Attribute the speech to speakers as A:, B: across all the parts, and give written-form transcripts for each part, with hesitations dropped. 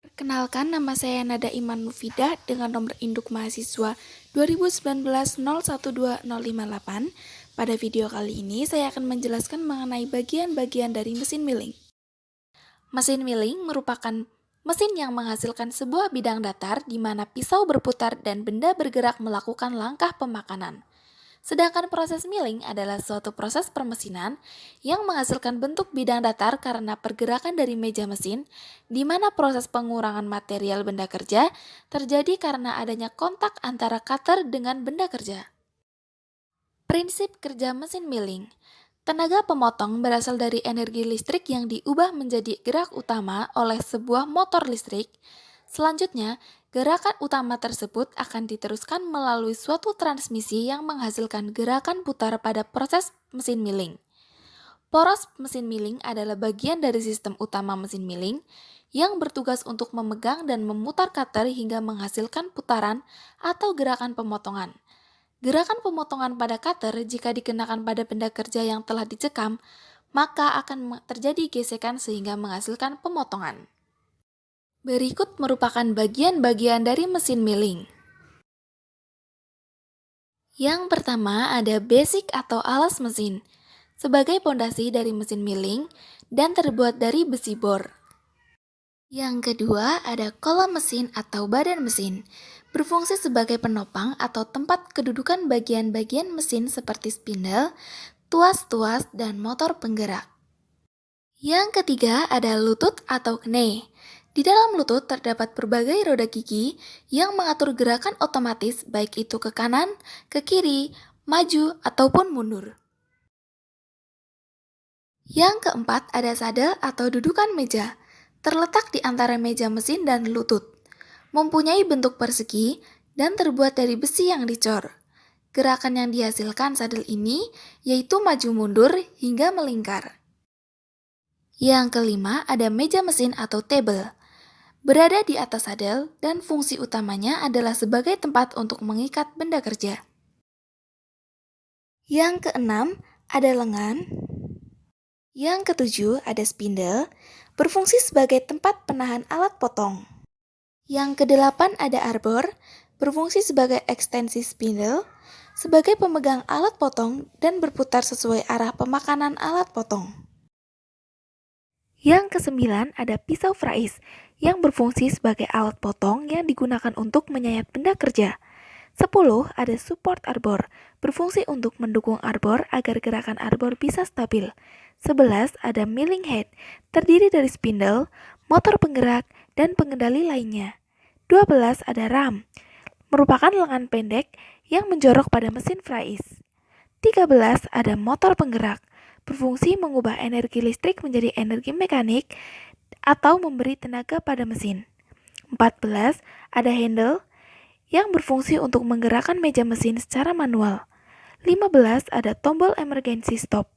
A: Perkenalkan, nama saya Nada Iman Mufidah dengan nomor induk mahasiswa 2019-012058. Pada video kali ini, saya akan menjelaskan mengenai bagian-bagian dari mesin milling. Mesin milling merupakan mesin yang menghasilkan sebuah bidang datar di mana pisau berputar dan benda bergerak melakukan langkah pemakanan. Sedangkan proses milling adalah suatu proses permesinan yang menghasilkan bentuk bidang datar karena pergerakan dari meja mesin, di mana proses pengurangan material benda kerja terjadi karena adanya kontak antara cutter dengan benda kerja. Prinsip kerja mesin milling. Tenaga pemotong berasal dari energi listrik yang diubah menjadi gerak utama oleh sebuah motor listrik. Selanjutnya, gerakan utama tersebut akan diteruskan melalui suatu transmisi yang menghasilkan gerakan putar pada proses mesin milling. Poros mesin milling adalah bagian dari sistem utama mesin milling yang bertugas untuk memegang dan memutar cutter hingga menghasilkan putaran atau gerakan pemotongan. Gerakan pemotongan pada cutter jika dikenakan pada benda kerja yang telah dicekam, maka akan terjadi gesekan sehingga menghasilkan pemotongan. Berikut merupakan bagian-bagian dari mesin milling. Yang pertama ada basic atau alas mesin, sebagai pondasi dari mesin milling dan terbuat dari besi bor. Yang kedua ada kolom mesin atau badan mesin, berfungsi sebagai penopang atau tempat kedudukan bagian-bagian mesin seperti spindle, tuas-tuas, dan motor penggerak. Yang ketiga ada lutut atau knee. Di dalam lutut terdapat berbagai roda gigi yang mengatur gerakan otomatis baik itu ke kanan, ke kiri, maju, ataupun mundur. Yang keempat ada sadel atau dudukan meja, terletak di antara meja mesin dan lutut. Mempunyai bentuk persegi dan terbuat dari besi yang dicor. Gerakan yang dihasilkan sadel ini yaitu maju mundur hingga melingkar. Yang kelima ada meja mesin atau table. Berada di atas sadel dan fungsi utamanya adalah sebagai tempat untuk mengikat benda kerja. Yang keenam ada lengan. Yang ketujuh ada spindle, berfungsi sebagai tempat penahan alat potong. Yang kedelapan ada arbor, berfungsi sebagai ekstensi spindle, sebagai pemegang alat potong dan berputar sesuai arah pemakanan alat potong. Yang kesembilan ada pisau frais, yang berfungsi sebagai alat potong yang digunakan untuk menyayat benda kerja. 10 ada support arbor, berfungsi untuk mendukung arbor agar gerakan arbor bisa stabil. 11 ada milling head, terdiri dari spindle, motor penggerak, dan pengendali lainnya. 12 ada ram, merupakan lengan pendek yang menjorok pada mesin frais. 13 ada motor penggerak, berfungsi mengubah energi listrik menjadi energi mekanik atau memberi tenaga pada mesin. 14 ada handle yang berfungsi untuk menggerakkan meja mesin secara manual. 15 ada tombol emergency stop.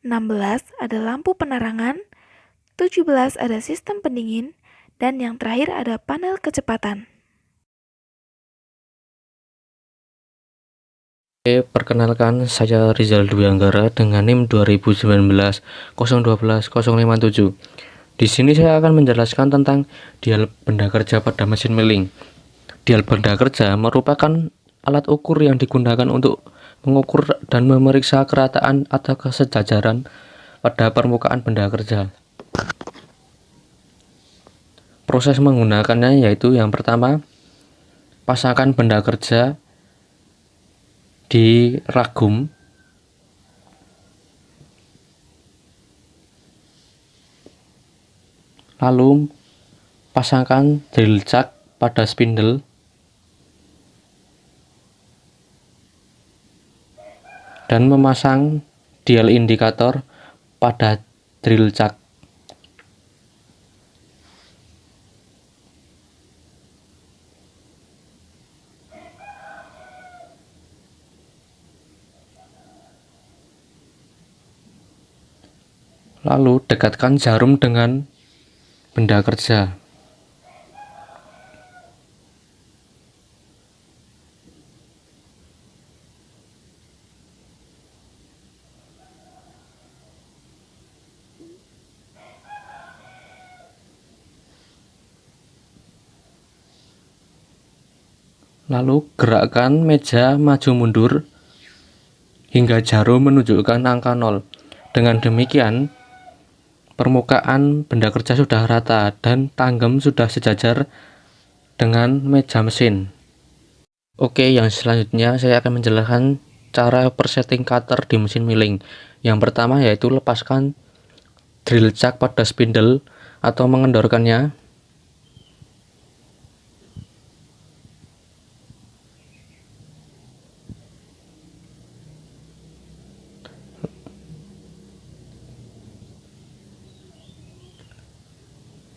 A: 16 ada lampu penerangan. 17 ada sistem pendingin. Dan yang terakhir ada panel kecepatan.
B: Perkenalkan, saya Rizal Dwi Anggara dengan NIM 2019 012 057. Di sini saya akan menjelaskan tentang dial benda kerja pada mesin milling. Dial benda kerja merupakan alat ukur yang digunakan untuk mengukur dan memeriksa kerataan atau kesejajaran pada permukaan benda kerja. Proses menggunakannya yaitu yang pertama, pasangkan benda kerja di ragum. Lalu pasangkan drill jack pada spindle. Dan memasang dial indikator pada drill jack. Lalu dekatkan jarum dengan benda kerja. Lalu gerakkan meja maju mundur hingga jarum menunjukkan angka 0. Dengan demikian, permukaan benda kerja sudah rata dan tanggem sudah sejajar dengan meja mesin. Oke, yang selanjutnya saya akan menjelaskan cara persetting cutter di mesin milling. Yang pertama yaitu lepaskan drill chuck pada spindle atau mengendorkannya.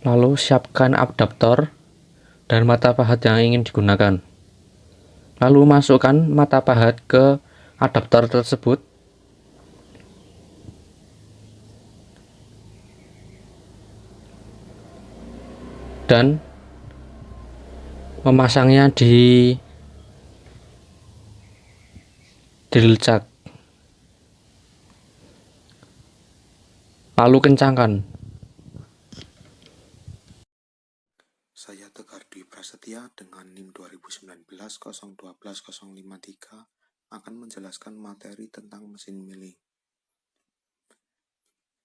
B: Lalu siapkan adaptor dan mata pahat yang ingin digunakan. Lalu masukkan mata pahat ke adaptor tersebut dan memasangnya di drill chuck. Lalu kencangkan.
C: Saya Tegar Dwi Prasetya dengan NIM 2019-012-053 akan menjelaskan materi tentang mesin milling.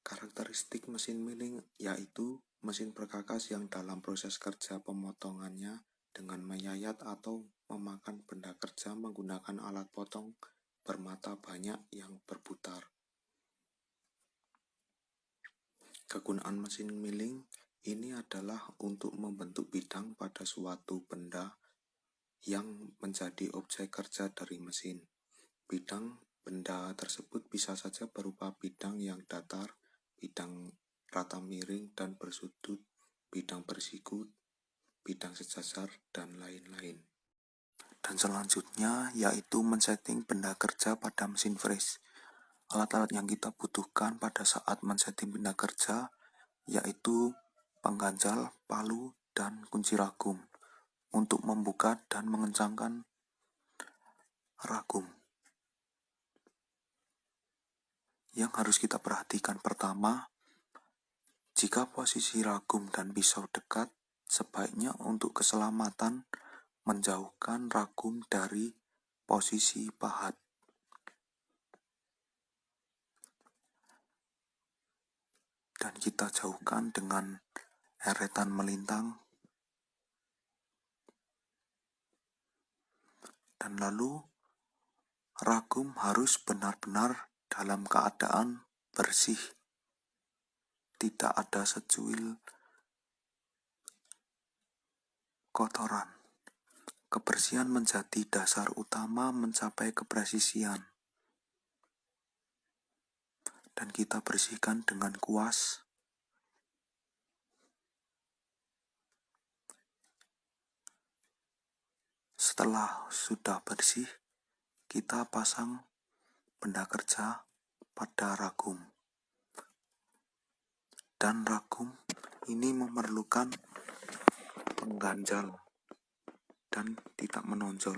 C: Karakteristik mesin milling yaitu mesin perkakas yang dalam proses kerja pemotongannya dengan menyayat atau memakan benda kerja menggunakan alat potong bermata banyak yang berputar. Kegunaan mesin milling ini adalah untuk membentuk bidang pada suatu benda yang menjadi objek kerja dari mesin. Bidang benda tersebut bisa saja berupa bidang yang datar, bidang rata miring dan bersudut, bidang bersiku, bidang sejajar, dan lain-lain. Dan selanjutnya yaitu men-setting benda kerja pada mesin freeze. Alat-alat yang kita butuhkan pada saat men-setting benda kerja yaitu pengganjal, palu, dan kunci ragum untuk membuka dan mengencangkan ragum. Yang harus kita perhatikan pertama, jika posisi ragum dan pisau dekat, sebaiknya untuk keselamatan menjauhkan ragum dari posisi pahat. Dan kita jauhkan dengan eretan melintang. Dan lalu ragum harus benar-benar dalam keadaan bersih. Tidak ada secuil kotoran. Kebersihan menjadi dasar utama mencapai kepresisian. Dan kita bersihkan dengan kuas. Setelah sudah bersih, kita pasang benda kerja pada ragum. Dan ragum ini memerlukan pengganjal dan tidak menonjol.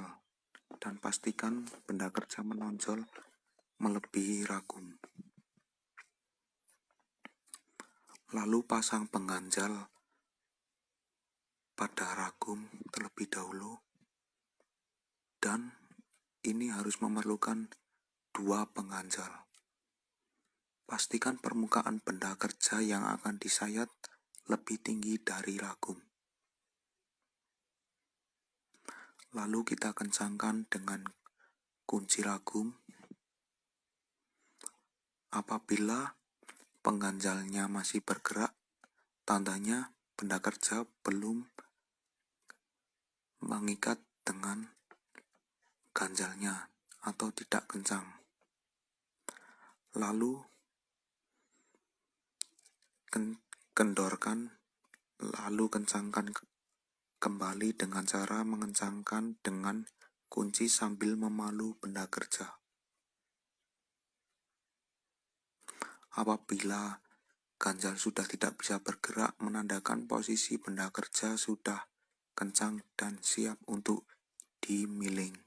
C: Dan pastikan benda kerja menonjol melebihi ragum. Lalu pasang pengganjal pada ragum terlebih dahulu. Dan ini harus memerlukan 2 pengganjal. Pastikan permukaan benda kerja yang akan disayat lebih tinggi dari ragum. Lalu kita kencangkan dengan kunci ragum. Apabila pengganjalnya masih bergerak, tandanya benda kerja belum mengikat dengan ganjalnya atau tidak kencang. Lalu kendorkan, lalu kencangkan kembali dengan cara mengencangkan dengan kunci sambil memalu benda kerja. Apabila ganjal sudah tidak bisa bergerak, menandakan posisi benda kerja sudah kencang dan siap untuk dimiling.